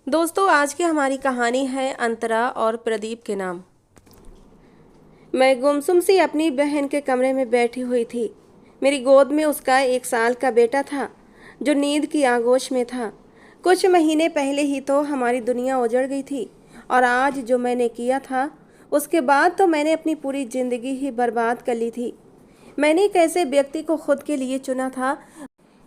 दोस्तों, आज की हमारी कहानी है अंतरा और प्रदीप के नाम। मैं गुमसुम सी अपनी बहन के कमरे में बैठी हुई थी। मेरी गोद में उसका 1 साल का बेटा था जो नींद की आगोश में था। कुछ महीने पहले ही तो हमारी दुनिया उजड़ गई थी और आज जो मैंने किया था उसके बाद तो मैंने अपनी पूरी जिंदगी ही बर्बाद कर ली थी। मैंने एक ऐसे व्यक्ति को खुद के लिए चुना था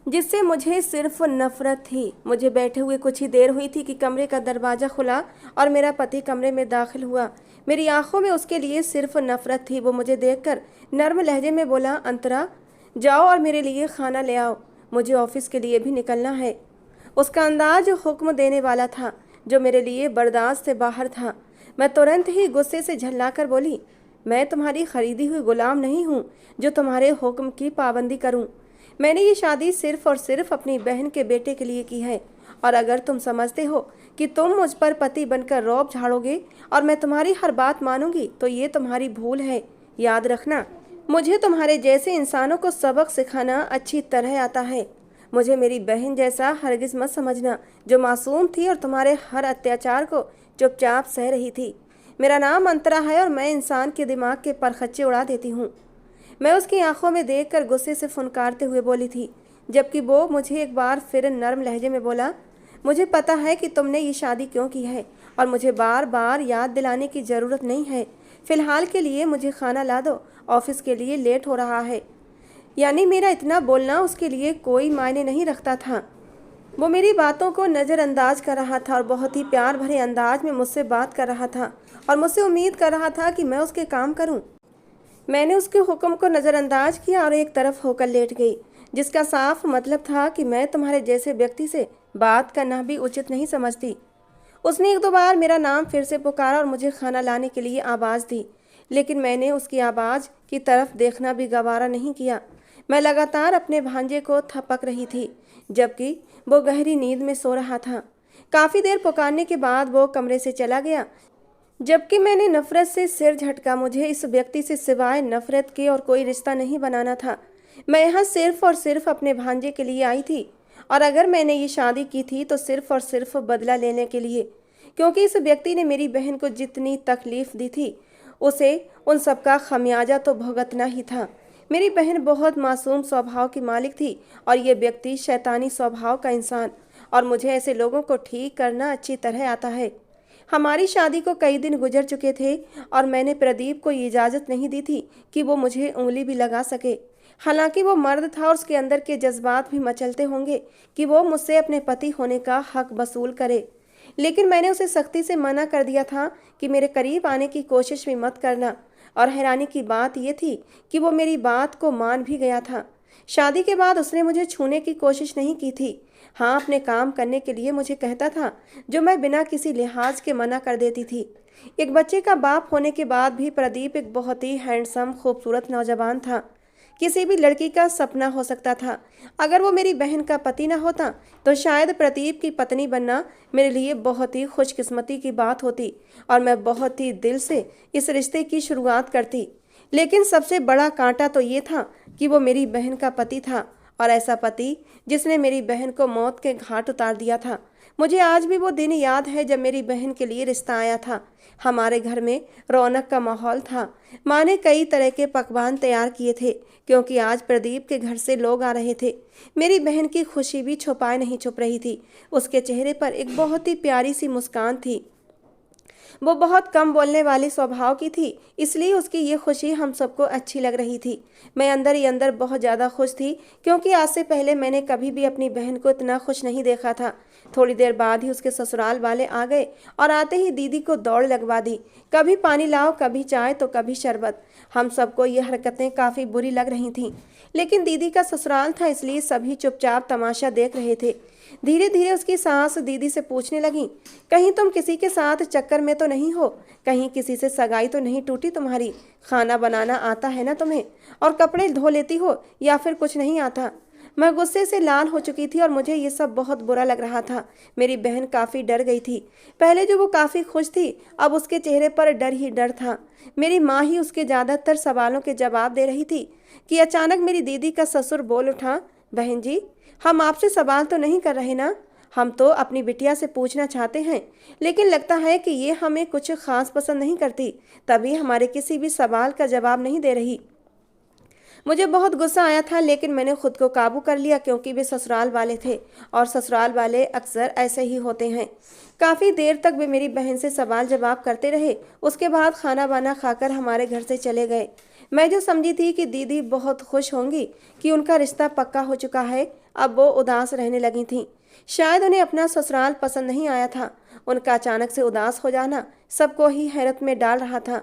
जिससे मुझे सिर्फ नफरत थी। मुझे बैठे हुए कुछ ही देर हुई थी कि कमरे का दरवाज़ा खुला और मेरा पति कमरे में दाखिल हुआ। मेरी आंखों में उसके लिए सिर्फ नफरत थी। वो मुझे देखकर नर्म लहजे में बोला, अंतरा जाओ और मेरे लिए खाना ले आओ, मुझे ऑफिस के लिए भी निकलना है। उसका अंदाज हुक्म देने वाला था जो मेरे लिए बर्दाश्त से बाहर था। मैं तुरंत ही गुस्से से झल्लाकर बोली, मैं तुम्हारी खरीदी हुई गुलाम नहीं हूँ जो तुम्हारे हुक्म की पाबंदी करूँ। मैंने ये शादी सिर्फ और सिर्फ अपनी बहन के बेटे के लिए की है और अगर तुम समझते हो कि तुम मुझ पर पति बनकर रौब झाड़ोगे और मैं तुम्हारी हर बात मानूंगी तो ये तुम्हारी भूल है। याद रखना, मुझे तुम्हारे जैसे इंसानों को सबक सिखाना अच्छी तरह आता है। मुझे मेरी बहन जैसा हरगिज मत समझना जो मासूम थी और तुम्हारे हर अत्याचार को चुपचाप सह रही थी। मेरा नाम अंतरा है और मैं इंसान के दिमाग के परखच्चे उड़ा देती हूँ। मैं उसकी आंखों में देखकर गुस्से से फुनकारते हुए बोली थी, जबकि वो मुझे एक बार फिर नर्म लहजे में बोला, मुझे पता है कि तुमने ये शादी क्यों की है और मुझे बार बार याद दिलाने की ज़रूरत नहीं है। फ़िलहाल के लिए मुझे खाना ला दो, ऑफिस के लिए लेट हो रहा है। यानी मेरा इतना बोलना उसके लिए कोई मायने नहीं रखता था। वो मेरी बातों को नज़रअंदाज कर रहा था और बहुत ही प्यार भरे अंदाज में मुझसे बात कर रहा था और मुझसे उम्मीद कर रहा था कि मैं उसके काम करूं। मैंने उसके हुक्म को नज़रअंदाज किया और एक तरफ होकर लेट गई, जिसका साफ मतलब था कि मैं तुम्हारे जैसे व्यक्ति से बात करना भी उचित नहीं समझती। उसने 1-2 बार मेरा नाम फिर से पुकारा और मुझे खाना लाने के लिए आवाज़ दी, लेकिन मैंने उसकी आवाज़ की तरफ देखना भी गवारा नहीं किया। मैं लगातार अपने भांजे को थपक रही थी, जबकि वो गहरी नींद में सो रहा था। काफ़ी देर पुकारने के बाद वो कमरे से चला गया, जबकि मैंने नफरत से सिर झटका। मुझे इस व्यक्ति से सिवाय नफरत के और कोई रिश्ता नहीं बनाना था। मैं यहाँ सिर्फ और सिर्फ अपने भांजे के लिए आई थी और अगर मैंने ये शादी की थी तो सिर्फ और सिर्फ बदला लेने के लिए, क्योंकि इस व्यक्ति ने मेरी बहन को जितनी तकलीफ दी थी उसे उन सब का खमियाजा तो भुगतना ही था। मेरी बहन बहुत मासूम स्वभाव की मालिक थी और ये व्यक्ति शैतानी स्वभाव का इंसान, और मुझे ऐसे लोगों को ठीक करना अच्छी तरह आता है। हमारी शादी को कई दिन गुजर चुके थे और मैंने प्रदीप को ये इजाज़त नहीं दी थी कि वो मुझे उंगली भी लगा सके। हालांकि वो मर्द था और उसके अंदर के जज्बात भी मचलते होंगे कि वो मुझसे अपने पति होने का हक वसूल करे, लेकिन मैंने उसे सख्ती से मना कर दिया था कि मेरे करीब आने की कोशिश भी मत करना। और हैरानी की बात यह थी कि वो मेरी बात को मान भी गया था। शादी के बाद उसने मुझे छूने की कोशिश नहीं की थी। हाँ, अपने काम करने के लिए मुझे कहता था, जो मैं बिना किसी लिहाज के मना कर देती थी। एक बच्चे का बाप होने के बाद भी प्रदीप एक बहुत ही हैंडसम खूबसूरत नौजवान था, किसी भी लड़की का सपना हो सकता था। अगर वो मेरी बहन का पति न होता तो शायद प्रदीप की पत्नी बनना मेरे लिए बहुत ही खुशकिस्मती की बात होती और मैं बहुत ही दिल से इस रिश्ते की शुरुआत करती। लेकिन सबसे बड़ा कांटा तो ये था कि वो मेरी बहन का पति था, और ऐसा पति जिसने मेरी बहन को मौत के घाट उतार दिया था। मुझे आज भी वो दिन याद है जब मेरी बहन के लिए रिश्ता आया था। हमारे घर में रौनक का माहौल था। माँ ने कई तरह के पकवान तैयार किए थे क्योंकि आज प्रदीप के घर से लोग आ रहे थे। मेरी बहन की खुशी भी छुपाए नहीं छुप रही थी। उसके चेहरे पर एक बहुत ही प्यारी सी मुस्कान थी। वो बहुत कम बोलने वाली स्वभाव की थी, इसलिए उसकी ये खुशी हम सबको अच्छी लग रही थी। मैं अंदर ही अंदर बहुत ज़्यादा खुश थी क्योंकि आज से पहले मैंने कभी भी अपनी बहन को इतना खुश नहीं देखा था। थोड़ी देर बाद ही उसके ससुराल वाले आ गए और आते ही दीदी को दौड़ लगवा दी। कभी पानी लाओ, कभी चाय तो कभी शरबत। हम सबको ये हरकतें काफ़ी बुरी लग रही थीं, लेकिन दीदी का ससुराल था इसलिए सभी चुपचाप तमाशा देख रहे थे। धीरे धीरे उसकी सास दीदी से पूछने लगी, कहीं तुम किसी के साथ चक्कर में तो नहीं हो? कहीं किसी से सगाई तो नहीं टूटी तुम्हारी? खाना बनाना आता है ना तुम्हें? और कपड़े धो लेती हो या फिर कुछ नहीं आता? मैं गुस्से से लाल हो चुकी थी और मुझे ये सब बहुत बुरा लग रहा था। मेरी बहन काफ़ी डर गई थी। पहले जो वो काफ़ी खुश थी, अब उसके चेहरे पर डर ही डर था। मेरी माँ ही उसके ज़्यादातर सवालों के जवाब दे रही थी कि अचानक मेरी दीदी का ससुर बोल उठा, बहन जी, हम आपसे सवाल तो नहीं कर रहे ना? हम तो अपनी बिटिया से पूछना चाहते हैं, लेकिन लगता है कि ये हमें कुछ खास पसंद नहीं करती, तभी हमारे किसी भी सवाल का जवाब नहीं दे रही। मुझे बहुत गुस्सा आया था, लेकिन मैंने खुद को काबू कर लिया क्योंकि वे ससुराल वाले थे और ससुराल वाले अक्सर ऐसे ही होते हैं। काफ़ी देर तक वे मेरी बहन से सवाल जवाब करते रहे। उसके बाद खाना वाना खाकर हमारे घर से चले गए। मैं जो समझी थी कि दीदी बहुत खुश होंगी कि उनका रिश्ता पक्का हो चुका है, अब वो उदास रहने लगी थीं। शायद उन्हें अपना ससुराल पसंद नहीं आया था। उनका अचानक से उदास हो जाना सबको ही हैरत में डाल रहा था।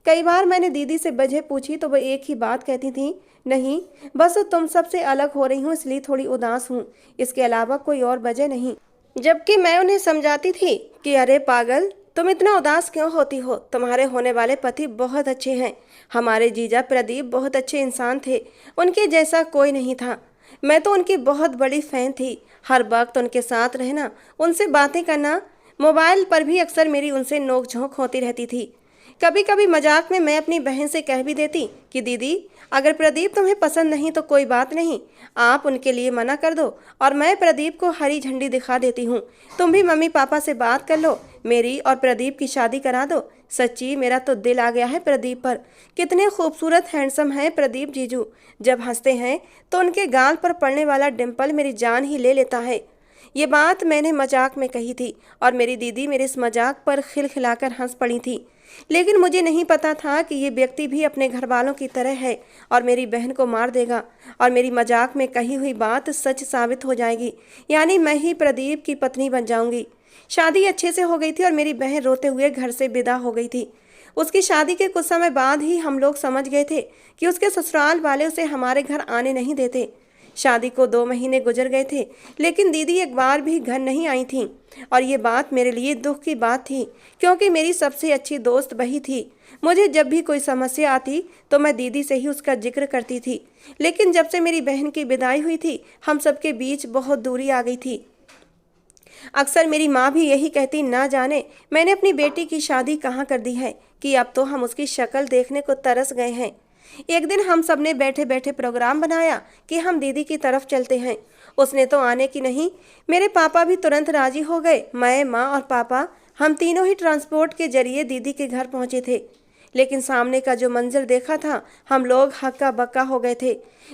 कई बार मैंने दीदी से वजह पूछी तो वह एक ही बात कहती थी, नहीं, बस तुम सबसे अलग हो रही हूँ इसलिए थोड़ी उदास हूँ, इसके अलावा कोई और वजह नहीं। जबकि मैं उन्हें समझाती थी कि अरे पागल, तुम इतना उदास क्यों होती हो, तुम्हारे होने वाले पति बहुत अच्छे हैं। हमारे जीजा प्रदीप बहुत अच्छे इंसान थे, उनके जैसा कोई नहीं था। मैं तो उनकी बहुत बड़ी फ़ैन थी। हर वक्त उनके साथ रहना, उनसे बातें करना, मोबाइल पर भी अक्सर मेरी उनसे नोक-झोंक होती रहती थी। कभी कभी मजाक में मैं अपनी बहन से कह भी देती कि दीदी, अगर प्रदीप तुम्हें पसंद नहीं तो कोई बात नहीं, आप उनके लिए मना कर दो और मैं प्रदीप को हरी झंडी दिखा देती हूँ। तुम भी मम्मी पापा से बात कर लो, मेरी और प्रदीप की शादी करा दो। सच्ची मेरा तो दिल आ गया है प्रदीप पर। कितने खूबसूरत हैंडसम हैं प्रदीप जीजू। जब हंसते हैं तो उनके गाल पर पड़ने वाला डिम्पल मेरी जान ही ले लेता है। ये बात मैंने मजाक में कही थी और मेरी दीदी मेरे इस मजाक पर खिलखिलाकर हंस पड़ी थी। लेकिन मुझे नहीं पता था कि ये व्यक्ति भी अपने घर वालों की तरह है और मेरी बहन को मार देगा और मेरी मजाक में कही हुई बात सच साबित हो जाएगी, यानी मैं ही प्रदीप की पत्नी बन जाऊंगी। शादी अच्छे से हो गई थी और मेरी बहन रोते हुए घर से विदा हो गई थी। उसकी शादी के कुछ समय बाद ही हम लोग समझ गए थे कि उसके ससुराल वाले उसे हमारे घर आने नहीं देते। शादी को 2 महीने गुजर गए थे, लेकिन दीदी एक बार भी घर नहीं आई थी और ये बात मेरे लिए दुख की बात थी क्योंकि मेरी सबसे अच्छी दोस्त वही थी। मुझे जब भी कोई समस्या आती तो मैं दीदी से ही उसका जिक्र करती थी, लेकिन जब से मेरी बहन की विदाई हुई थी हम सबके बीच बहुत दूरी आ गई थी। अक्सर मेरी माँ भी यही कहती, ना जाने मैंने अपनी बेटी की शादी कहाँ कर दी है कि अब तो हम उसकी शक्ल देखने को तरस गए हैं। एक दिन हम सब ने बैठे बैठे प्रोग्राम बनाया कि हम दीदी की तरफ चलते हैं। उसने तो आने की नहीं, मेरे पापा भी तुरंत राजी हो गए। मैं, माँ और पापा हम तीनों ही ट्रांसपोर्ट के जरिए दीदी के घर पहुँचे थे, लेकिन सामने का जो मंजर देखा था हम लोग हक्का बक्का हो गए थे।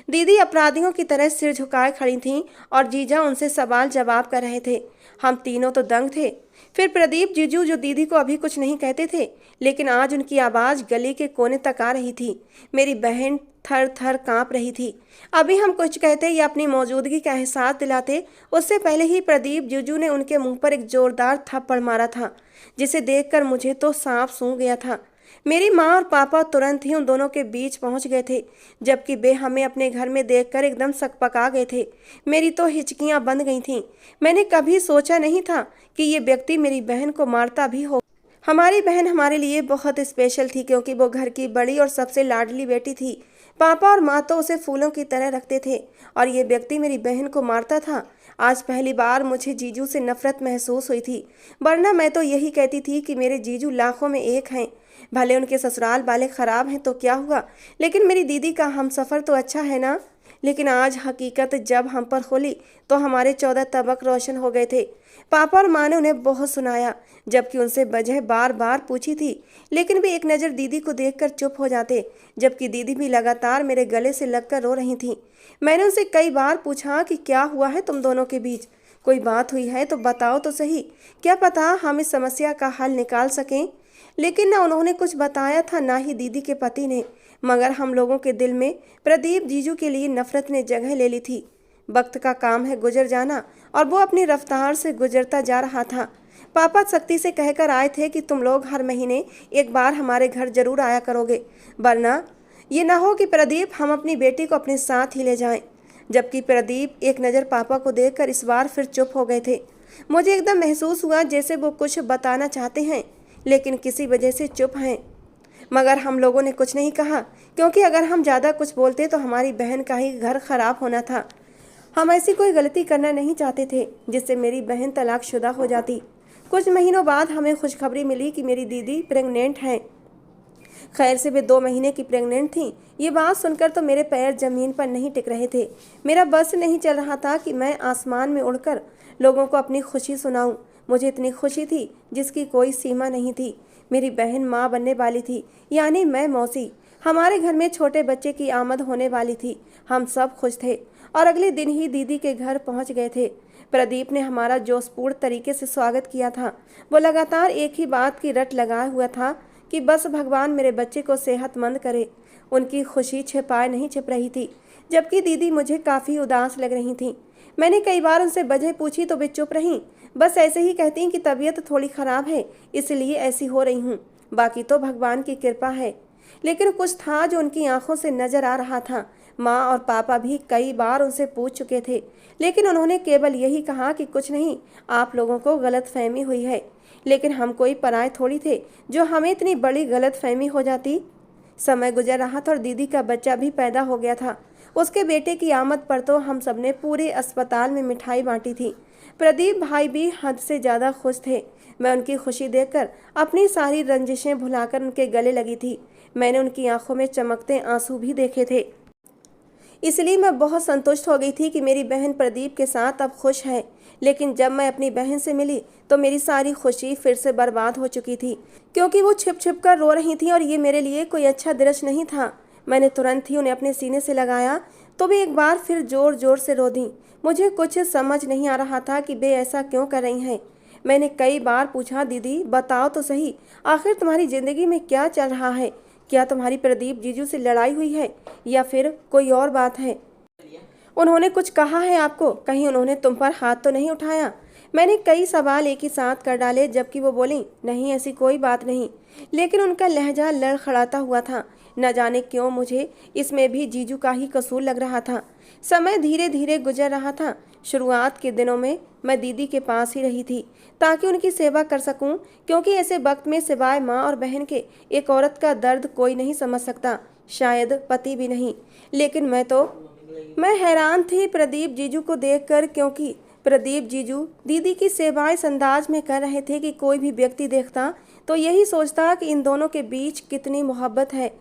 दीदी अपराधियों की तरह सिर झुकाए खड़ी थीं और जीजा उनसे सवाल जवाब कर रहे थे। हम तीनों तो दंग थे। फिर प्रदीप जीजू, जो दीदी को अभी कुछ नहीं कहते थे, लेकिन आज उनकी आवाज़ गली के कोने तक आ रही थी। मेरी बहन थर थर काँप रही थी। अभी हम कुछ कहते या अपनी मौजूदगी का एहसास दिलाते, उससे पहले ही प्रदीप जीजू ने उनके मुंह पर एक जोरदार थप्पड़ मारा था, जिसे देखकर मुझे तो सांप सूंघ गया था। मेरी माँ और पापा तुरंत ही उन दोनों के बीच पहुंच गए थे, जबकि वे हमें अपने घर में देखकर एकदम सकपका गए थे। मेरी तो हिचकियां बंद गई थीं। मैंने कभी सोचा नहीं था कि ये व्यक्ति मेरी बहन को मारता भी हो। हमारी बहन हमारे लिए बहुत स्पेशल थी क्योंकि वो घर की बड़ी और सबसे लाडली बेटी थी। पापा और माँ तो उसे फूलों की तरह रखते थे और ये व्यक्ति मेरी बहन को मारता था। आज पहली बार मुझे जीजू से नफरत महसूस हुई थी, वरना मैं तो यही कहती थी कि मेरे जीजू लाखों में एक हैं। भले उनके ससुराल वाले खराब हैं तो क्या हुआ, लेकिन मेरी दीदी का हमसफ़र तो अच्छा है ना। लेकिन आज हकीकत जब हम पर खुली तो हमारे 14 तबक रोशन हो गए थे। पापा और माँ ने उन्हें बहुत सुनाया, जबकि उनसे वजह बार बार पूछी थी, लेकिन वे एक नज़र दीदी को देखकर चुप हो जाते, जबकि दीदी भी लगातार मेरे गले से लगकर रो रही थी। मैंने उनसे कई बार पूछा कि क्या हुआ है तुम दोनों के बीच, कोई बात हुई है तो बताओ तो सही, क्या पता हम इस समस्या का हल निकाल सकें। लेकिन ना उन्होंने कुछ बताया था, ना ही दीदी के पति ने। मगर हम लोगों के दिल में प्रदीप जीजू के लिए नफरत ने जगह ले ली थी। वक्त का काम है गुजर जाना, और वो अपनी रफ्तार से गुजरता जा रहा था। पापा सख्ती से कहकर आए थे कि तुम लोग हर महीने एक बार हमारे घर जरूर आया करोगे, वरना ये ना हो कि प्रदीप हम अपनी बेटी को अपने साथ ही ले जाएं। जबकि प्रदीप एक नज़र पापा को देखकर इस बार फिर चुप हो गए थे। मुझे एकदम महसूस हुआ जैसे वो कुछ बताना चाहते हैं लेकिन किसी वजह से चुप हैं। मगर हम लोगों ने कुछ नहीं कहा, क्योंकि अगर हम ज़्यादा कुछ बोलते तो हमारी बहन का ही घर खराब होना था। हम ऐसी कोई गलती करना नहीं चाहते थे जिससे मेरी बहन तलाकशुदा हो जाती। कुछ महीनों बाद हमें खुशखबरी मिली कि मेरी दीदी प्रेग्नेंट हैं। खैर से वे 2 महीने की प्रेग्नेंट थीं। ये बात सुनकर तो मेरे पैर जमीन पर नहीं टिक रहे थे। मेरा बस नहीं चल रहा था कि मैं आसमान में उड़कर लोगों को अपनी खुशी सुनाऊं। मुझे इतनी खुशी थी जिसकी कोई सीमा नहीं थी। मेरी बहन माँ बनने वाली थी, यानी मैं मौसी। हमारे घर में छोटे बच्चे की आमद होने वाली थी। हम सब खुश थे और अगले दिन ही दीदी के घर पहुंच गए थे। प्रदीप ने हमारा जोशपूर्ण तरीके से स्वागत किया था। वो लगातार एक ही बात की रट लगाए हुआ था कि बस भगवान मेरे बच्चे को सेहतमंद करे। उनकी खुशी छिपाए नहीं छिप रही थी, जबकि दीदी मुझे काफ़ी उदास लग रही थी। मैंने कई बार उनसे वजह पूछी तो वे चुप रहीं। बस ऐसे ही कहती कि तबीयत थोड़ी ख़राब है, इसलिए ऐसी हो रही हूँ, बाकी तो भगवान की कृपा है। लेकिन कुछ था जो उनकी आंखों से नजर आ रहा था। माँ और पापा भी कई बार उनसे पूछ चुके थे, लेकिन उन्होंने केवल यही कहा कि कुछ नहीं, आप लोगों को गलतफहमी हुई है। लेकिन हम कोई पराये थोड़ी थे जो हमें इतनी बड़ी गलतफहमी हो जाती। समय गुजर रहा था और दीदी का बच्चा भी पैदा हो गया था। उसके बेटे की आमद पर तो हम सबने पूरे अस्पताल में मिठाई बांटी थी। प्रदीप भाई भी हद से ज़्यादा खुश थे। मैं उनकी खुशी देखकर अपनी सारी रंजिशें भुलाकर उनके गले लगी थी। मैंने उनकी आंखों में चमकते आंसू भी देखे थे, इसलिए मैं बहुत संतुष्ट हो गई थी कि मेरी बहन प्रदीप के साथ अब खुश है। लेकिन जब मैं अपनी बहन से मिली तो मेरी सारी खुशी फिर से बर्बाद हो चुकी थी, क्योंकि वो छिप छिप कर रो रही थी और ये मेरे लिए कोई अच्छा दृश्य नहीं था। मैंने तुरंत ही उन्हें अपने सीने से लगाया तो वे एक बार फिर जोर जोर से रो दी। मुझे कुछ समझ नहीं आ रहा था कि वे ऐसा क्यों कर रही हैं। मैंने कई बार पूछा, दीदी बताओ तो सही, आखिर तुम्हारी ज़िंदगी में क्या चल रहा है? क्या तुम्हारी प्रदीप जीजू से लड़ाई हुई है या फिर कोई और बात है? उन्होंने कुछ कहा है आपको? कहीं उन्होंने तुम पर हाथ तो नहीं उठाया? मैंने कई सवाल एक ही साथ कर डाले, जबकि वो बोली, नहीं ऐसी कोई बात नहीं। लेकिन उनका लहजा लड़खड़ाता हुआ था। न जाने क्यों मुझे इसमें भी जीजू का ही कसूर लग रहा था। समय धीरे धीरे गुजर रहा था। शुरुआत के दिनों में मैं दीदी के पास ही रही थी ताकि उनकी सेवा कर सकूं, क्योंकि ऐसे वक्त में सिवाय माँ और बहन के एक औरत का दर्द कोई नहीं समझ सकता, शायद पति भी नहीं। लेकिन मैं हैरान थी प्रदीप जीजू को देखकर, क्योंकि प्रदीप जीजू दीदी की सेवा इस अंदाज में कर रहे थे कि कोई भी व्यक्ति देखता तो यही सोचता कि इन दोनों के बीच कितनी मोहब्बत है।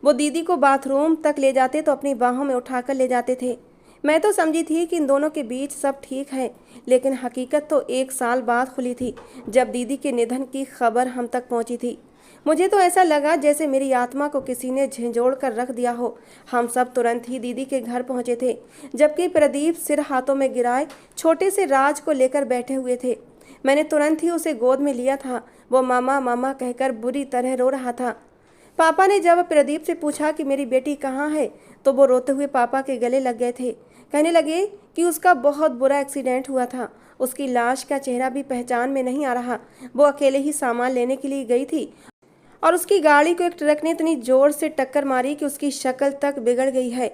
वो दीदी को बाथरूम तक ले जाते तो अपनी बाहों में उठाकर ले जाते थे। मैं तो समझी थी कि इन दोनों के बीच सब ठीक है, लेकिन हकीकत तो 1 साल बाद खुली थी, जब दीदी के निधन की खबर हम तक पहुंची थी। मुझे तो ऐसा लगा जैसे मेरी आत्मा को किसी ने झंझोड़ कर रख दिया हो। हम सब तुरंत ही दीदी के घर पहुंचे थे, जबकि प्रदीप सिर हाथों में गिराए छोटे से राज को लेकर बैठे हुए थे। मैंने तुरंत ही उसे गोद में लिया था। वो मामा मामा कहकर बुरी तरह रो रहा था। पापा ने जब प्रदीप से पूछा कि मेरी बेटी कहाँ है, तो वो रोते हुए पापा के गले लग गए थे। कहने लगे कि उसका बहुत बुरा एक्सीडेंट हुआ था। उसकी लाश का चेहरा भी पहचान में नहीं आ रहा। वो अकेले ही सामान लेने के लिए गई थी और उसकी गाड़ी को एक ट्रक ने इतनी जोर से टक्कर मारी कि उसकी शक्ल तक बिगड़ गई है।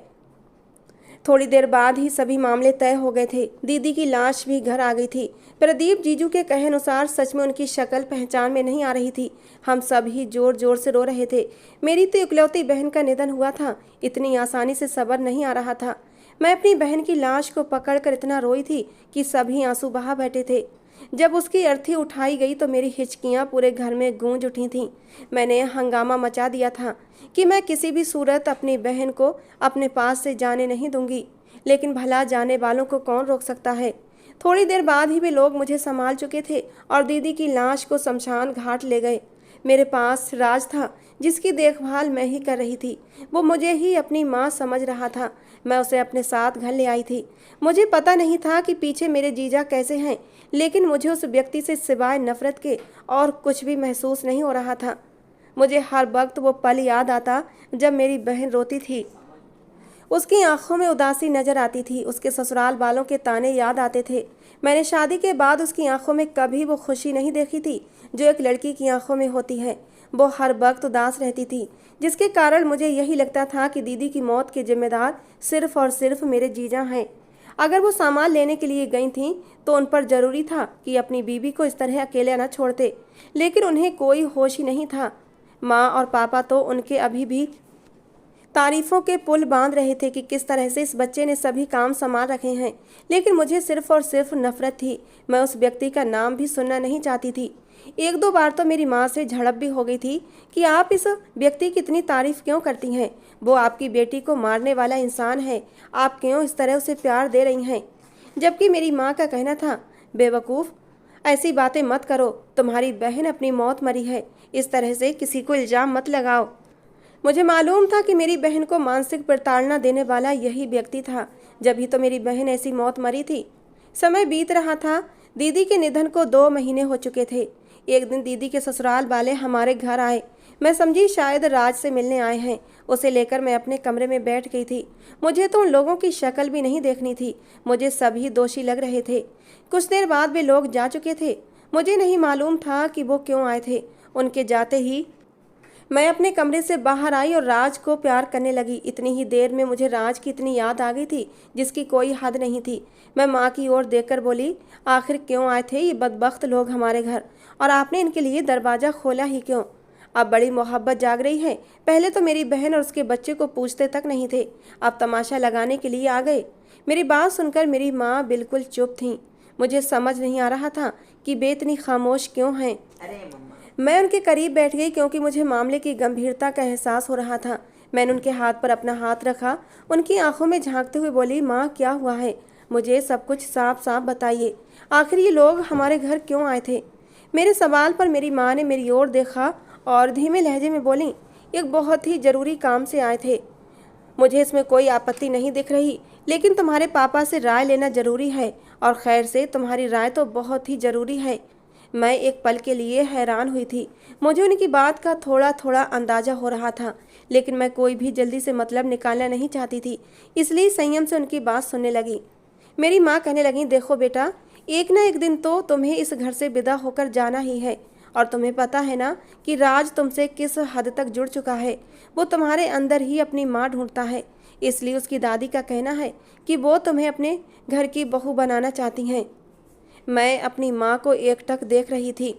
थोड़ी देर बाद ही सभी मामले तय हो गए थे। दीदी की लाश भी घर आ गई थी। प्रदीप जीजू के कहे अनुसार सच में उनकी शक्ल पहचान में नहीं आ रही थी। हम सब ही जोर जोर से रो रहे थे। मेरी तो इकलौती बहन का निधन हुआ था। इतनी आसानी से सब्र नहीं आ रहा था। मैं अपनी बहन की लाश को पकड़कर इतना रोई थी कि सभी आंसू बहा बैठे थे। जब उसकी अर्थी उठाई गई तो मेरी हिचकियां पूरे घर में गूंज उठी थीं। मैंने हंगामा मचा दिया था कि मैं किसी भी सूरत अपनी बहन को अपने पास से जाने नहीं दूंगी, लेकिन भला जाने वालों को कौन रोक सकता है। थोड़ी देर बाद ही वे लोग मुझे संभाल चुके थे और दीदी की लाश को शमशान घाट ले गए। मेरे पास राज था, जिसकी देखभाल मैं ही कर रही थी। वो मुझे ही अपनी माँ समझ रहा था। मैं उसे अपने साथ घर ले आई थी। मुझे पता नहीं था कि पीछे मेरे जीजा कैसे हैं, लेकिन मुझे उस व्यक्ति से सिवाय नफरत के और कुछ भी महसूस नहीं हो रहा था। मुझे हर वक्त वो पल याद आता जब मेरी बहन रोती थी। उसकी आंखों में उदासी नजर आती थी। उसके ससुराल वालों के ताने याद आते थे। मैंने शादी के बाद उसकी आंखों में कभी वो खुशी नहीं देखी थी जो एक लड़की की आंखों में होती है। वो हर वक्त उदास रहती थी, जिसके कारण मुझे यही लगता था कि दीदी की मौत के जिम्मेदार सिर्फ और सिर्फ मेरे जीजा हैं। अगर वो सामान लेने के लिए गई थीं तो उन पर जरूरी था कि अपनी बीवी को इस तरह अकेले न छोड़ते, लेकिन उन्हें कोई होश ही नहीं था। माँ और पापा तो उनके अभी भी तारीफों के पुल बांध रहे थे कि किस तरह से इस बच्चे ने सभी काम संभाल रखे हैं, लेकिन मुझे सिर्फ और सिर्फ नफरत थी। मैं उस व्यक्ति का नाम भी सुनना नहीं चाहती थी। 1-2 बार तो मेरी माँ से झड़प भी हो गई थी कि आप इस व्यक्ति की इतनी तारीफ क्यों करती हैं, वो आपकी बेटी को मारने वाला इंसान है, आप क्यों इस तरह उसे प्यार दे रही हैं। जबकि मेरी माँ का कहना था बेवकूफ़, ऐसी बातें मत करो। तुम्हारी बहन अपनी मौत मरी है, इस तरह से किसी को इल्ज़ाम मत लगाओ। मुझे मालूम था कि मेरी बहन को मानसिक प्रताड़ना देने वाला यही व्यक्ति था, जब ही तो मेरी बहन ऐसी मौत मरी थी। समय बीत रहा था। दीदी के निधन को 2 महीने हो चुके थे। एक दिन दीदी के ससुराल वाले हमारे घर आए। मैं समझी शायद राज से मिलने आए हैं। उसे लेकर मैं अपने कमरे में बैठ गई थी। मुझे तो उन लोगों की शक्ल भी नहीं देखनी थी। मुझे सभी दोषी लग रहे थे। कुछ देर बाद वे लोग जा चुके थे। मुझे नहीं मालूम था कि वो क्यों आए थे। उनके जाते ही मैं अपने कमरे से बाहर आई और राज को प्यार करने लगी। इतनी ही देर में मुझे राज की इतनी याद आ गई थी जिसकी कोई हद नहीं थी। मैं माँ की ओर देखकर बोली, आखिर क्यों आए थे ये बदबख्त लोग हमारे घर, और आपने इनके लिए दरवाज़ा खोला ही क्यों? अब बड़ी मोहब्बत जाग रही है। पहले तो मेरी बहन और उसके बच्चे को पूछते तक नहीं थे, अब तमाशा लगाने के लिए आ गए। मेरी बात सुनकर मेरी माँ बिल्कुल चुप थीं। मुझे समझ नहीं आ रहा था कि वे इतनी खामोश क्यों हैं। मैं उनके करीब बैठ गई क्योंकि मुझे मामले की गंभीरता का एहसास हो रहा था। मैंने उनके हाथ पर अपना हाथ रखा, उनकी आंखों में झांकते हुए बोली, माँ क्या हुआ है? मुझे सब कुछ साफ साफ बताइए। आखिर ये लोग हमारे घर क्यों आए थे? मेरे सवाल पर मेरी माँ ने मेरी ओर देखा और धीमे लहजे में बोली, एक बहुत ही ज़रूरी काम से आए थे। मुझे इसमें कोई आपत्ति नहीं दिख रही, लेकिन तुम्हारे पापा से राय लेना ज़रूरी है, और खैर से तुम्हारी राय तो बहुत ही ज़रूरी है। मैं एक पल के लिए हैरान हुई थी। मुझे उनकी बात का थोड़ा थोड़ा अंदाज़ा हो रहा था, लेकिन मैं कोई भी जल्दी से मतलब निकालना नहीं चाहती थी, इसलिए संयम से उनकी बात सुनने लगी। मेरी माँ कहने लगी, देखो बेटा, एक ना एक दिन तो तुम्हें इस घर से विदा होकर जाना ही है, और तुम्हें पता है ना कि राज तुमसे किस हद तक जुड़ चुका है। वो तुम्हारे अंदर ही अपनी माँ ढूंढता है, इसलिए उसकी दादी का कहना है कि वो तुम्हें अपने घर की बहू बनाना चाहती हैं। मैं अपनी माँ को एकटक देख रही थी।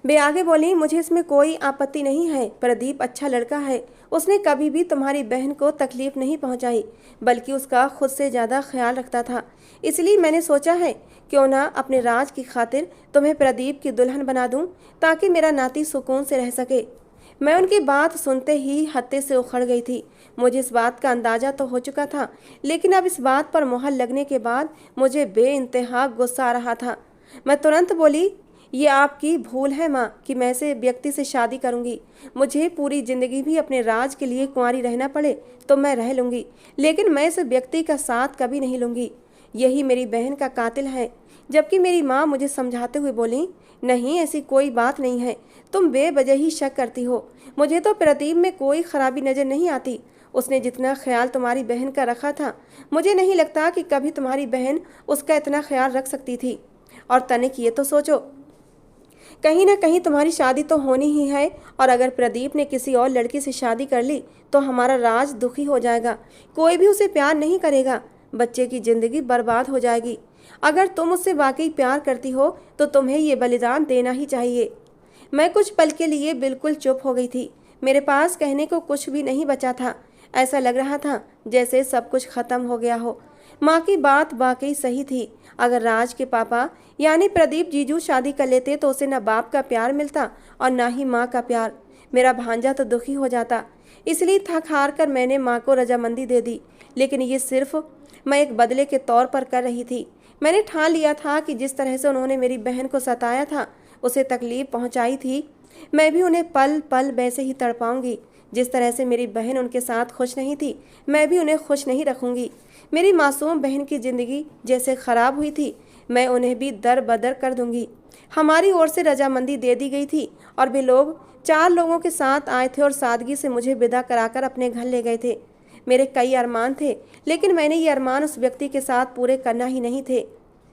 वे आगे बोली, मुझे इसमें कोई आपत्ति नहीं है। प्रदीप अच्छा लड़का है, उसने कभी भी तुम्हारी बहन को तकलीफ नहीं पहुंचाई, बल्कि उसका खुद से ज़्यादा ख्याल रखता था। इसलिए मैंने सोचा है क्यों ना अपने राज की खातिर तुम्हें प्रदीप की दुल्हन बना दूं, ताकि मेरा नाती सुकून से रह सके। मैं उनकी बात सुनते ही हत्ते से उखड़ गई थी। मुझे इस बात का अंदाज़ा तो हो चुका था, लेकिन अब इस बात पर मोहर लगने के बाद मुझे बेइंतहा गुस्सा आ रहा था। मैं तुरंत बोली, ये आपकी भूल है माँ कि मैं ऐसे व्यक्ति से शादी करूँगी। मुझे पूरी ज़िंदगी भी अपने राज के लिए कुंवारी रहना पड़े तो मैं रह लूँगी, लेकिन मैं इस व्यक्ति का साथ कभी नहीं लूँगी। यही मेरी बहन का कातिल है। जबकि मेरी माँ मुझे समझाते हुए बोली, नहीं ऐसी कोई बात नहीं है, तुम बेवजह ही शक करती हो। मुझे तो प्रदीप में कोई खराबी नज़र नहीं आती। उसने जितना ख्याल तुम्हारी बहन का रखा था, मुझे नहीं लगता कि कभी तुम्हारी बहन उसका इतना ख्याल रख सकती थी। और तनिक ये तो सोचो, कहीं ना कहीं तुम्हारी शादी तो होनी ही है, और अगर प्रदीप ने किसी और लड़की से शादी कर ली तो हमारा राज दुखी हो जाएगा। कोई भी उसे प्यार नहीं करेगा, बच्चे की ज़िंदगी बर्बाद हो जाएगी। अगर तुम उससे वाकई प्यार करती हो तो तुम्हें ये बलिदान देना ही चाहिए। मैं कुछ पल के लिए बिल्कुल चुप हो गई थी। मेरे पास कहने को कुछ भी नहीं बचा था। ऐसा लग रहा था जैसे सब कुछ खत्म हो गया हो। माँ की बात वाकई सही थी। अगर राज के पापा यानी प्रदीप जीजू शादी कर लेते तो उसे न बाप का प्यार मिलता और न ही माँ का प्यार। मेरा भांजा तो दुखी हो जाता। इसलिए थक हार कर मैंने माँ को रजामंदी दे दी, लेकिन ये सिर्फ मैं एक बदले के तौर पर कर रही थी। मैंने ठान लिया था कि जिस तरह से उन्होंने मेरी बहन को सताया था, उसे तकलीफ पहुंचाई थी, मैं भी उन्हें पल पल वैसे ही तड़पाऊंगी। जिस तरह से मेरी बहन उनके साथ खुश नहीं थी, मैं भी उन्हें खुश नहीं रखूंगी। मेरी मासूम बहन की ज़िंदगी जैसे ख़राब हुई थी, मैं उन्हें भी दर बदर कर दूंगी। हमारी ओर से रजामंदी दे दी गई थी और वे लोग 4 लोगों के साथ आए थे और सादगी से मुझे विदा कराकर अपने घर ले गए थे। मेरे कई अरमान थे, लेकिन मैंने ये अरमान उस व्यक्ति के साथ पूरे करना ही नहीं थे।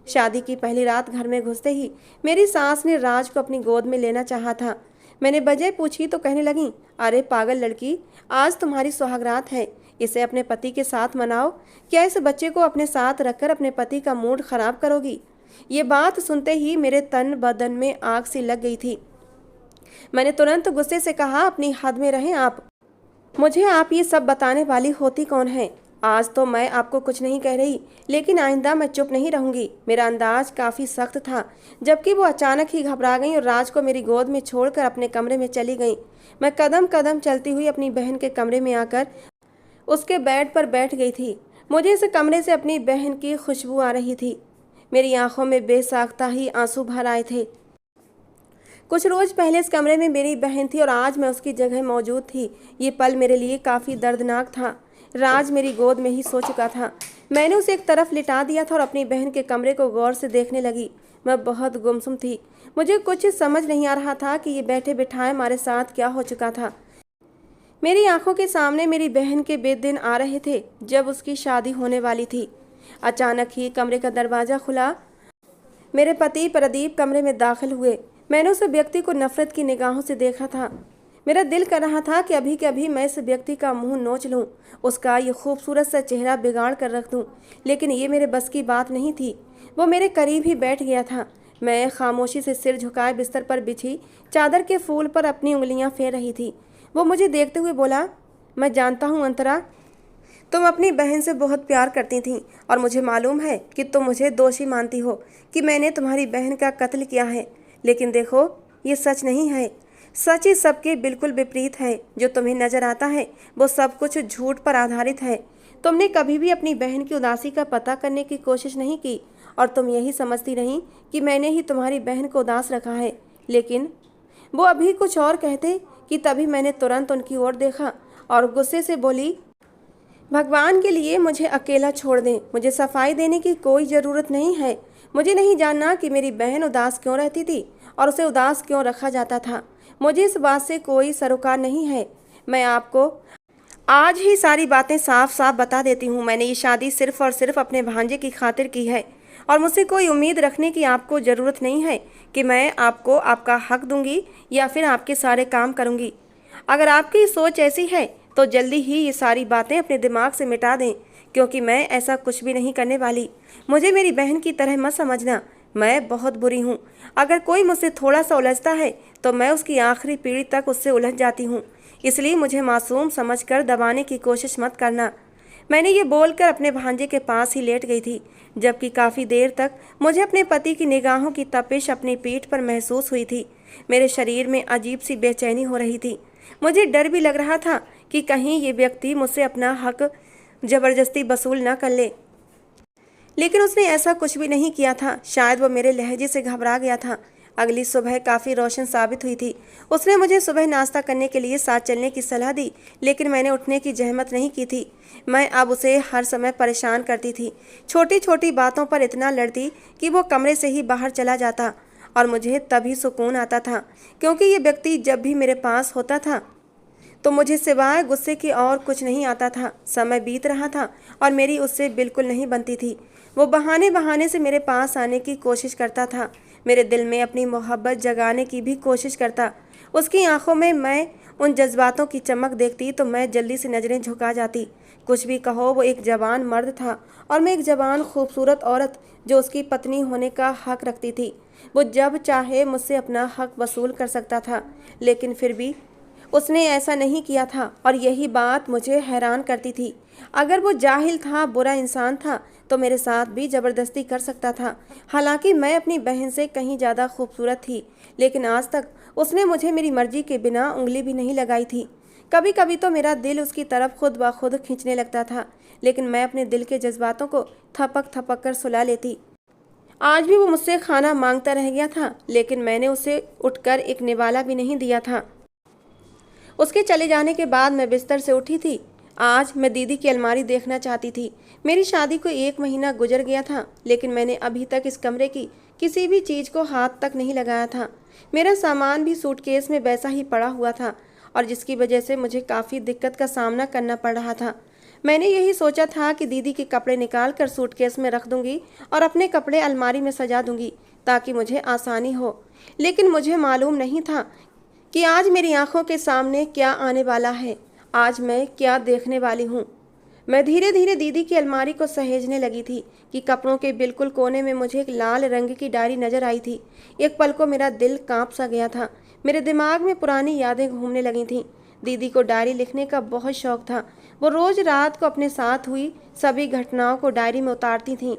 शादी की पहली रात घर में घुसते ही मेरी सास ने राज को अपनी गोद में लेना चाहा था। मैंने वजह पूछी तो कहने लगी, अरे पागल लड़की, आज तुम्हारी सुहागरात है, इसे अपने पति के साथ मनाओ। क्या इस बच्चे को अपने साथ रखकर अपने पति का मूड खराब करोगी? ये बात सुनते ही मेरे तन बदन में आग सी लग गई थी। मैंने तुरंत गुस्से से कहा, अपनी हद में रहें आप। मुझे आप ये सब बताने वाली होती कौन है? आज तो मैं आपको कुछ नहीं कह रही, लेकिन आइंदा मैं चुप नहीं रहूंगी। मेरा अंदाज काफ़ी सख्त था, जबकि वो अचानक ही घबरा गई और राज को मेरी गोद में छोड़कर अपने कमरे में चली गई। मैं कदम कदम चलती हुई अपनी बहन के कमरे में आकर उसके बेड पर बैठ गई थी। मुझे इस कमरे से अपनी बहन की खुशबू आ रही थी। मेरी आंखों में बेसाख्ता ही आंसू भर आए थे। कुछ रोज पहले इस कमरे में मेरी बहन थी और आज मैं उसकी जगह मौजूद थी। ये पल मेरे लिए काफ़ी दर्दनाक था। राज मेरी गोद में ही सो चुका था। मैंने उसे एक तरफ लिटा दिया था और अपनी बहन के कमरे को गौर से देखने लगी। मैं बहुत गुमसुम थी। मुझे कुछ समझ नहीं आ रहा था कि ये बैठे बिठाए हमारे साथ क्या हो चुका था। मेरी आंखों के सामने मेरी बहन के बेदिन आ रहे थे जब उसकी शादी होने वाली थी। अचानक ही कमरे का दरवाज़ा खुला। मेरे पति प्रदीप कमरे में दाखिल हुए। मैंने उस व्यक्ति को नफरत की निगाहों से देखा था। मेरा दिल कर रहा था कि अभी के अभी मैं इस व्यक्ति का मुंह नोच लूं, उसका ये खूबसूरत सा चेहरा बिगाड़ कर रख दूं, लेकिन ये मेरे बस की बात नहीं थी। वो मेरे करीब ही बैठ गया था। मैं खामोशी से सिर झुकाए बिस्तर पर बिछी चादर के फूल पर अपनी उंगलियां फेर रही थी। वो मुझे देखते हुए बोला, मैं जानता हूँ अंतरा, तुम अपनी बहन से बहुत प्यार करती थीं और मुझे मालूम है कि तुम मुझे दोषी मानती हो कि मैंने तुम्हारी बहन का कत्ल किया है, लेकिन देखो ये सच नहीं है। सच ही सबके बिल्कुल विपरीत है। जो तुम्हें नजर आता है वो सब कुछ झूठ पर आधारित है। तुमने कभी भी अपनी बहन की उदासी का पता करने की कोशिश नहीं की और तुम यही समझती रही कि मैंने ही तुम्हारी बहन को उदास रखा है। लेकिन वो अभी कुछ और कहते कि तभी मैंने तुरंत उनकी ओर देखा और गुस्से से बोली, भगवान के लिए मुझे अकेला छोड़ दें। मुझे सफाई देने की कोई ज़रूरत नहीं है। मुझे नहीं जानना कि मेरी बहन उदास क्यों रहती थी और उसे उदास क्यों रखा जाता था। मुझे इस बात से कोई सरोकार नहीं है। मैं आपको आज ही सारी बातें साफ साफ बता देती हूँ। मैंने ये शादी सिर्फ और सिर्फ अपने भांजे की खातिर की है और मुझसे कोई उम्मीद रखने की आपको ज़रूरत नहीं है कि मैं आपको आपका हक दूंगी या फिर आपके सारे काम करूंगी। अगर आपकी सोच ऐसी है तो जल्दी ही ये सारी बातें अपने दिमाग से मिटा दें, क्योंकि मैं ऐसा कुछ भी नहीं करने वाली। मुझे मेरी बहन की तरह मत समझना। मैं बहुत बुरी हूँ। अगर कोई मुझसे थोड़ा सा उलझता है तो मैं उसकी आखिरी पीढ़ी तक उससे उलझ जाती हूँ। इसलिए मुझे मासूम समझकर दबाने की कोशिश मत करना। मैंने ये बोलकर अपने भांजे के पास ही लेट गई थी, जबकि काफ़ी देर तक मुझे अपने पति की निगाहों की तपिश अपनी पीठ पर महसूस हुई थी। मेरे शरीर में अजीब सी बेचैनी हो रही थी। मुझे डर भी लग रहा था कि कहीं ये व्यक्ति मुझसे अपना हक जबरदस्ती वसूल न कर ले, लेकिन उसने ऐसा कुछ भी नहीं किया था। शायद वो मेरे लहजे से घबरा गया था। अगली सुबह काफ़ी रोशन साबित हुई थी। उसने मुझे सुबह नाश्ता करने के लिए साथ चलने की सलाह दी, लेकिन मैंने उठने की जहमत नहीं की थी। मैं अब उसे हर समय परेशान करती थी। छोटी छोटी बातों पर इतना लड़ती कि वो कमरे से ही बाहर चला जाता और मुझे तभी सुकून आता था, क्योंकि ये व्यक्ति जब भी मेरे पास होता था तो मुझे सिवाय गुस्से की और कुछ नहीं आता था। समय बीत रहा था और मेरी उससे बिल्कुल नहीं बनती थी। वो बहाने बहाने से मेरे पास आने की कोशिश करता था, मेरे दिल में अपनी मोहब्बत जगाने की भी कोशिश करता। उसकी आंखों में मैं उन जज्बातों की चमक देखती तो मैं जल्दी से नज़रें झुका जाती। कुछ भी कहो, वो एक जवान मर्द था और मैं एक जवान खूबसूरत औरत जो उसकी पत्नी होने का हक रखती थी। वो जब चाहे मुझसे अपना हक वसूल कर सकता था, लेकिन फिर भी उसने ऐसा नहीं किया था और यही बात मुझे हैरान करती थी। अगर वो जाहिल था, बुरा इंसान था, तो मेरे साथ भी ज़बरदस्ती कर सकता था। हालांकि मैं अपनी बहन से कहीं ज़्यादा खूबसूरत थी, लेकिन आज तक उसने मुझे मेरी मर्जी के बिना उंगली भी नहीं लगाई थी। कभी कभी तो मेरा दिल उसकी तरफ खुद ब खुद खींचने लगता था, लेकिन मैं अपने दिल के जज्बातों को थपक थपक कर सुला लेती। आज भी वो मुझसे खाना मांगता रह गया था, लेकिन मैंने उसे उठकर एक निवाला भी नहीं दिया था। उसके चले जाने के बाद मैं बिस्तर से उठी थी। आज मैं दीदी की अलमारी देखना चाहती थी। मेरी शादी को 1 महीना गुजर गया था, लेकिन मैंने अभी तक इस कमरे की किसी भी चीज़ को हाथ तक नहीं लगाया था। मेरा सामान भी सूटकेस में वैसा ही पड़ा हुआ था और जिसकी वजह से मुझे काफ़ी दिक्कत का सामना करना पड़ रहा था। मैंने यही सोचा था कि दीदी के कपड़े निकाल कर सूटकेस में रख दूंगी और अपने कपड़े अलमारी में सजा दूंगी ताकि मुझे आसानी हो, लेकिन मुझे मालूम नहीं था कि आज मेरी आंखों के सामने क्या आने वाला है। आज मैं क्या देखने वाली हूँ। मैं धीरे धीरे दीदी की अलमारी को सहेजने लगी थी कि कपड़ों के बिल्कुल कोने में मुझे एक लाल रंग की डायरी नजर आई थी। एक पल को मेरा दिल कांप सा गया था। मेरे दिमाग में पुरानी यादें घूमने लगी थीं। दीदी को डायरी लिखने का बहुत शौक था। वो रोज़ रात को अपने साथ हुई सभी घटनाओं को डायरी में उतारती थीं।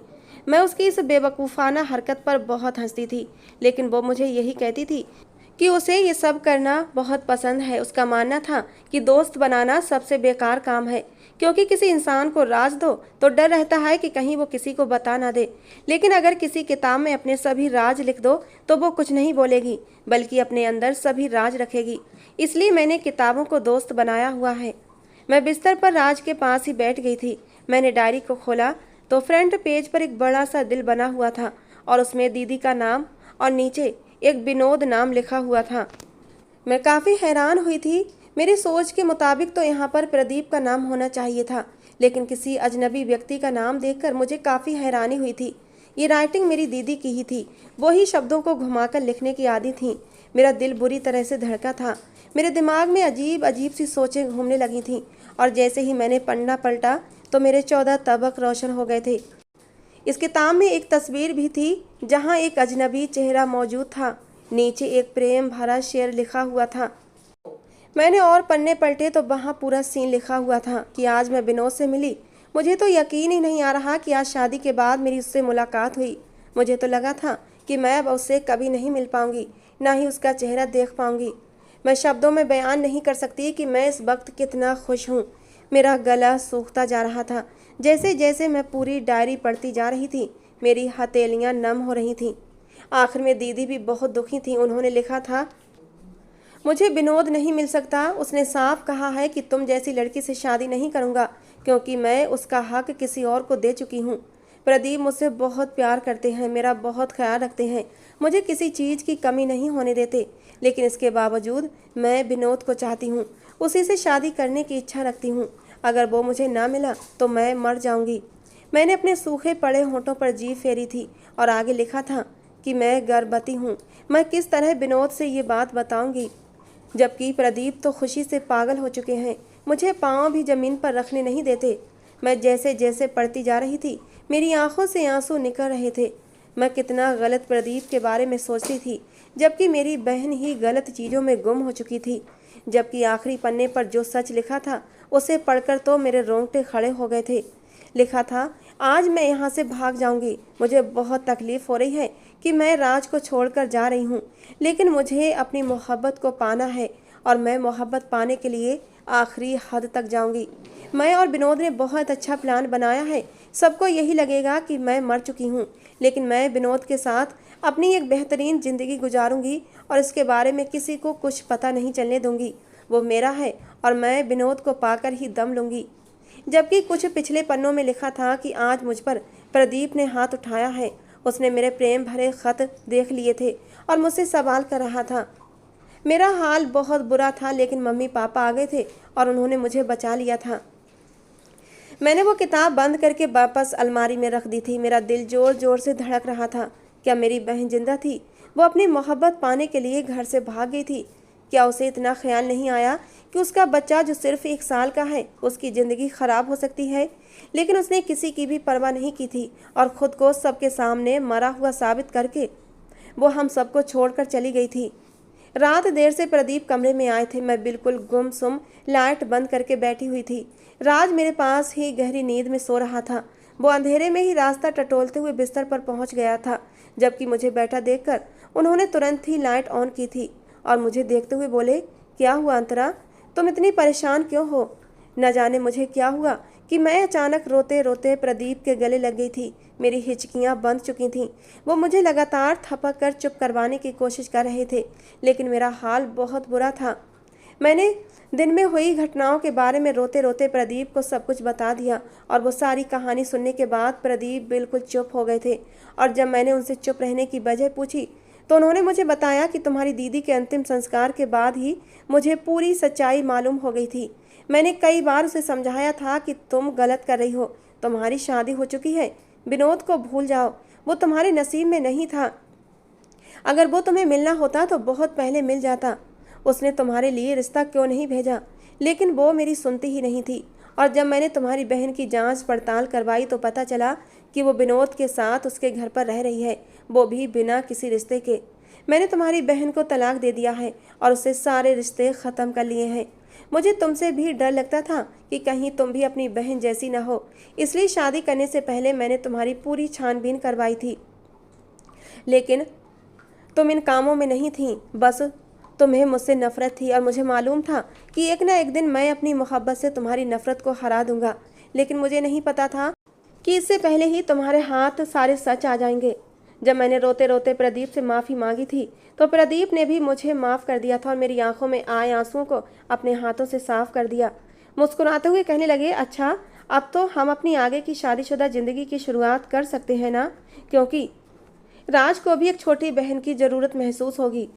मैं उसकी इस बेवकूफ़ाना हरकत पर बहुत हंसती थी, लेकिन वो मुझे यही कहती थी कि उसे ये सब करना बहुत पसंद है। उसका मानना था कि दोस्त बनाना सबसे बेकार काम है, क्योंकि किसी इंसान को राज दो तो डर रहता है कि कहीं वो किसी को बता ना दे। लेकिन अगर किसी किताब में अपने सभी राज लिख दो तो वो कुछ नहीं बोलेगी, बल्कि अपने अंदर सभी राज रखेगी। इसलिए मैंने किताबों को दोस्त बनाया हुआ है। मैं बिस्तर पर राज के पास ही बैठ गई थी। मैंने डायरी को खोला तो फ्रंट पेज पर एक बड़ा सा दिल बना हुआ था और उसमें दीदी का नाम और नीचे एक विनोद नाम लिखा हुआ था। मैं काफ़ी हैरान हुई थी। मेरी सोच के मुताबिक तो यहाँ पर प्रदीप का नाम होना चाहिए था, लेकिन किसी अजनबी व्यक्ति का नाम देखकर मुझे काफ़ी हैरानी हुई थी। ये राइटिंग मेरी दीदी की ही थी। वो ही शब्दों को घुमाकर लिखने की आदी थी। मेरा दिल बुरी तरह से धड़का था। मेरे दिमाग में अजीब अजीब सी सोचें घूमने लगी थीं और जैसे ही मैंने पन्ना पलटा तो मेरे 14 तबक रोशन हो गए थे। इस किताब में एक तस्वीर भी थी जहाँ एक अजनबी चेहरा मौजूद था। नीचे एक प्रेम भरा शेर लिखा हुआ था। मैंने और पन्ने पलटे तो वहाँ पूरा सीन लिखा हुआ था कि आज मैं विनोद से मिली। मुझे तो यकीन ही नहीं आ रहा कि आज शादी के बाद मेरी उससे मुलाकात हुई। मुझे तो लगा था कि मैं अब उससे कभी नहीं मिल पाऊंगी, ना ही उसका चेहरा देख पाऊंगी। मैं शब्दों में बयान नहीं कर सकती कि मैं इस वक्त कितना खुश हूँ। मेरा गला सूखता जा रहा था। जैसे जैसे मैं पूरी डायरी पढ़ती जा रही थी, मेरी हथेलियाँ नम हो रही थीं। आखिर में दीदी भी बहुत दुखी थी। उन्होंने लिखा था, मुझे विनोद नहीं मिल सकता। उसने साफ कहा है कि तुम जैसी लड़की से शादी नहीं करूँगा, क्योंकि मैं उसका हक किसी और को दे चुकी हूँ। प्रदीप मुझसे बहुत प्यार करते हैं, मेरा बहुत ख्याल रखते हैं, मुझे किसी चीज़ की कमी नहीं होने देते। लेकिन इसके बावजूद मैं विनोद को चाहती हूँ, उसी से शादी करने की इच्छा रखती हूँ। अगर वो मुझे ना मिला तो मैं मर जाऊँगी। मैंने अपने सूखे पड़े होंठों पर जीभ फेरी थी और आगे लिखा था कि मैं गर्भवती हूँ। मैं किस तरह विनोद से ये बात बताऊँगी, जबकि प्रदीप तो खुशी से पागल हो चुके हैं, मुझे पाँव भी ज़मीन पर रखने नहीं देते। मैं जैसे जैसे पढ़ती जा रही थी, मेरी आंखों से आंसू निकल रहे थे। मैं कितना गलत प्रदीप के बारे में सोचती थी, जबकि मेरी बहन ही गलत चीज़ों में गुम हो चुकी थी। जबकि आखिरी पन्ने पर जो सच लिखा था उसे पढ़कर तो मेरे रोंगटे खड़े हो गए थे। लिखा था, आज मैं यहाँ से भाग जाऊँगी। मुझे बहुत तकलीफ़ हो रही है कि मैं राज को छोड़कर जा रही हूँ, लेकिन मुझे अपनी मोहब्बत को पाना है और मैं मोहब्बत पाने के लिए आखिरी हद तक जाऊँगी। मैं और विनोद ने बहुत अच्छा प्लान बनाया है। सबको यही लगेगा कि मैं मर चुकी हूँ, लेकिन मैं विनोद के साथ अपनी एक बेहतरीन ज़िंदगी गुजारूंगी और इसके बारे में किसी को कुछ पता नहीं चलने दूंगी। वो मेरा है और मैं विनोद को पाकर ही दम लूँगी। जबकि कुछ पिछले पन्नों में लिखा था कि आज मुझ पर प्रदीप ने हाथ उठाया है। उसने मेरे प्रेम भरे खत देख लिए थे और मुझसे सवाल कर रहा था। मेरा हाल बहुत बुरा था, लेकिन मम्मी पापा आ गए थे और उन्होंने मुझे बचा लिया था। मैंने वो किताब बंद करके वापस अलमारी में रख दी थी। मेरा दिल जोर जोर से धड़क रहा था। क्या मेरी बहन जिंदा थी? वो अपनी मोहब्बत पाने के लिए घर से भाग गई थी। क्या उसे इतना ख्याल नहीं आया कि उसका बच्चा जो सिर्फ 1 साल का है, उसकी ज़िंदगी ख़राब हो सकती है? लेकिन उसने किसी की भी परवाह नहीं की थी और ख़ुद को सबके सामने मरा हुआ साबित करके वो हम सबको छोड़कर चली गई थी। रात देर से प्रदीप कमरे में आए थे। मैं बिल्कुल गुमसुम लाइट बंद करके बैठी हुई थी। राज मेरे पास ही गहरी नींद में सो रहा था। वो अंधेरे में ही रास्ता टटोलते हुए बिस्तर पर पहुंच गया था। जबकि मुझे बैठा देखकर उन्होंने तुरंत ही लाइट ऑन की थी और मुझे देखते हुए बोले, क्या हुआ अंतरा, तुम इतनी परेशान क्यों हो? न जाने मुझे क्या हुआ कि मैं अचानक रोते रोते प्रदीप के गले लग गई थी। मेरी हिचकियां बंद चुकी थीं। वो मुझे लगातार थपक कर चुप करवाने की कोशिश कर रहे थे, लेकिन मेरा हाल बहुत बुरा था। मैंने दिन में हुई घटनाओं के बारे में रोते रोते प्रदीप को सब कुछ बता दिया और वो सारी कहानी सुनने के बाद प्रदीप बिल्कुल चुप हो गए थे। और जब मैंने उनसे चुप रहने की वजह पूछी तो उन्होंने मुझे बताया कि तुम्हारी दीदी के अंतिम संस्कार के बाद ही मुझे पूरी सच्चाई मालूम हो गई थी। मैंने कई बार उसे समझाया था कि तुम गलत कर रही हो, तुम्हारी शादी हो चुकी है, विनोद को भूल जाओ, वो तुम्हारे नसीब में नहीं था। अगर वो तुम्हें मिलना होता तो बहुत पहले मिल जाता। उसने तुम्हारे लिए रिश्ता क्यों नहीं भेजा? लेकिन वो मेरी सुनती ही नहीं थी। और जब मैंने तुम्हारी बहन की जांच पड़ताल करवाई तो पता चला कि वो विनोद के साथ उसके घर पर रह रही है, वो भी बिना किसी रिश्ते के। मैंने तुम्हारी बहन को तलाक दे दिया है और उससे सारे रिश्ते ख़त्म कर लिए हैं। मुझे तुमसे भी डर लगता था कि कहीं तुम भी अपनी बहन जैसी न हो, इसलिए शादी करने से पहले मैंने तुम्हारी पूरी छानबीन करवाई थी। लेकिन तुम इन कामों में नहीं थी, बस तुम्हें मुझसे नफरत थी और मुझे मालूम था कि एक ना एक दिन मैं अपनी मोहब्बत से तुम्हारी नफरत को हरा दूंगा। लेकिन मुझे नहीं पता था कि इससे पहले ही तुम्हारे हाथ सारे सच आ जाएंगे। जब मैंने रोते रोते प्रदीप से माफ़ी मांगी थी तो प्रदीप ने भी मुझे माफ़ कर दिया था और मेरी आंखों में आए आंसुओं को अपने हाथों से साफ कर दिया। मुस्कुराते हुए कहने लगे, अच्छा अब तो हम अपनी आगे की शादीशुदा ज़िंदगी की शुरुआत कर सकते हैं ना, क्योंकि राज को भी एक छोटी बहन की ज़रूरत महसूस होगी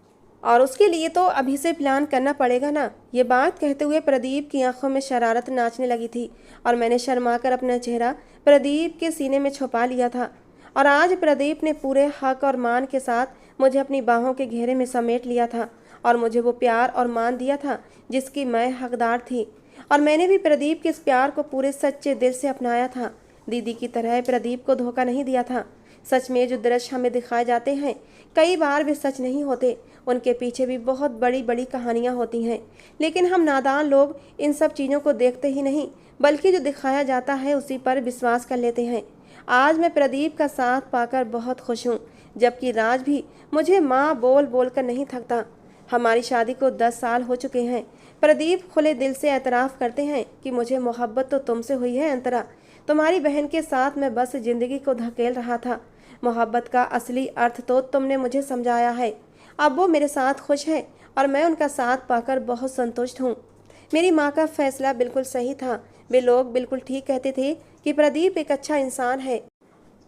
और उसके लिए तो अभी से प्लान करना पड़ेगा ना। ये बात कहते हुए प्रदीप की आंखों में शरारत नाचने लगी थी और मैंने शर्माकर अपना चेहरा प्रदीप के सीने में छुपा लिया था। और आज प्रदीप ने पूरे हक और मान के साथ मुझे अपनी बाहों के घेरे में समेट लिया था और मुझे वो प्यार और मान दिया था जिसकी मैं हकदार थी। और मैंने भी प्रदीप के इस प्यार को पूरे सच्चे दिल से अपनाया था। दीदी की तरह प्रदीप को धोखा नहीं दिया था। सच में जो दृश्य हमें दिखाए जाते हैं कई बार वे सच नहीं होते, उनके पीछे भी बहुत बड़ी बड़ी कहानियाँ होती हैं। लेकिन हम नादान लोग इन सब चीज़ों को देखते ही नहीं, बल्कि जो दिखाया जाता है उसी पर विश्वास कर लेते हैं। आज मैं प्रदीप का साथ पाकर बहुत खुश हूँ, जबकि राज भी मुझे माँ बोल बोल कर नहीं थकता। हमारी शादी को 10 साल हो चुके हैं। प्रदीप खुले दिल से एतराफ़ करते हैं कि मुझे मोहब्बत तो तुमसे हुई है अंतरा। तुम्हारी बहन के साथ मैं बस ज़िंदगी को धकेल रहा था। मोहब्बत का असली अर्थ तो तुमने मुझे समझाया है। अब वो मेरे साथ खुश है और मैं उनका साथ पाकर बहुत संतुष्ट हूँ। मेरी माँ का फैसला बिल्कुल सही था। वे लोग बिल्कुल ठीक कहते थे कि प्रदीप एक अच्छा इंसान है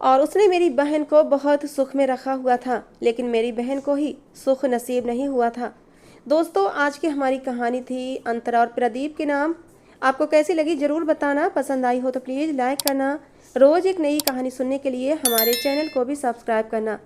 और उसने मेरी बहन को बहुत सुख में रखा हुआ था, लेकिन मेरी बहन को ही सुख नसीब नहीं हुआ था। दोस्तों, आज की हमारी कहानी थी अंतरा और प्रदीप के नाम। आपको कैसी लगी ज़रूर बताना। पसंद आई हो तो प्लीज़ लाइक करना। रोज़ एक नई कहानी सुनने के लिए हमारे चैनल को भी सब्सक्राइब करना।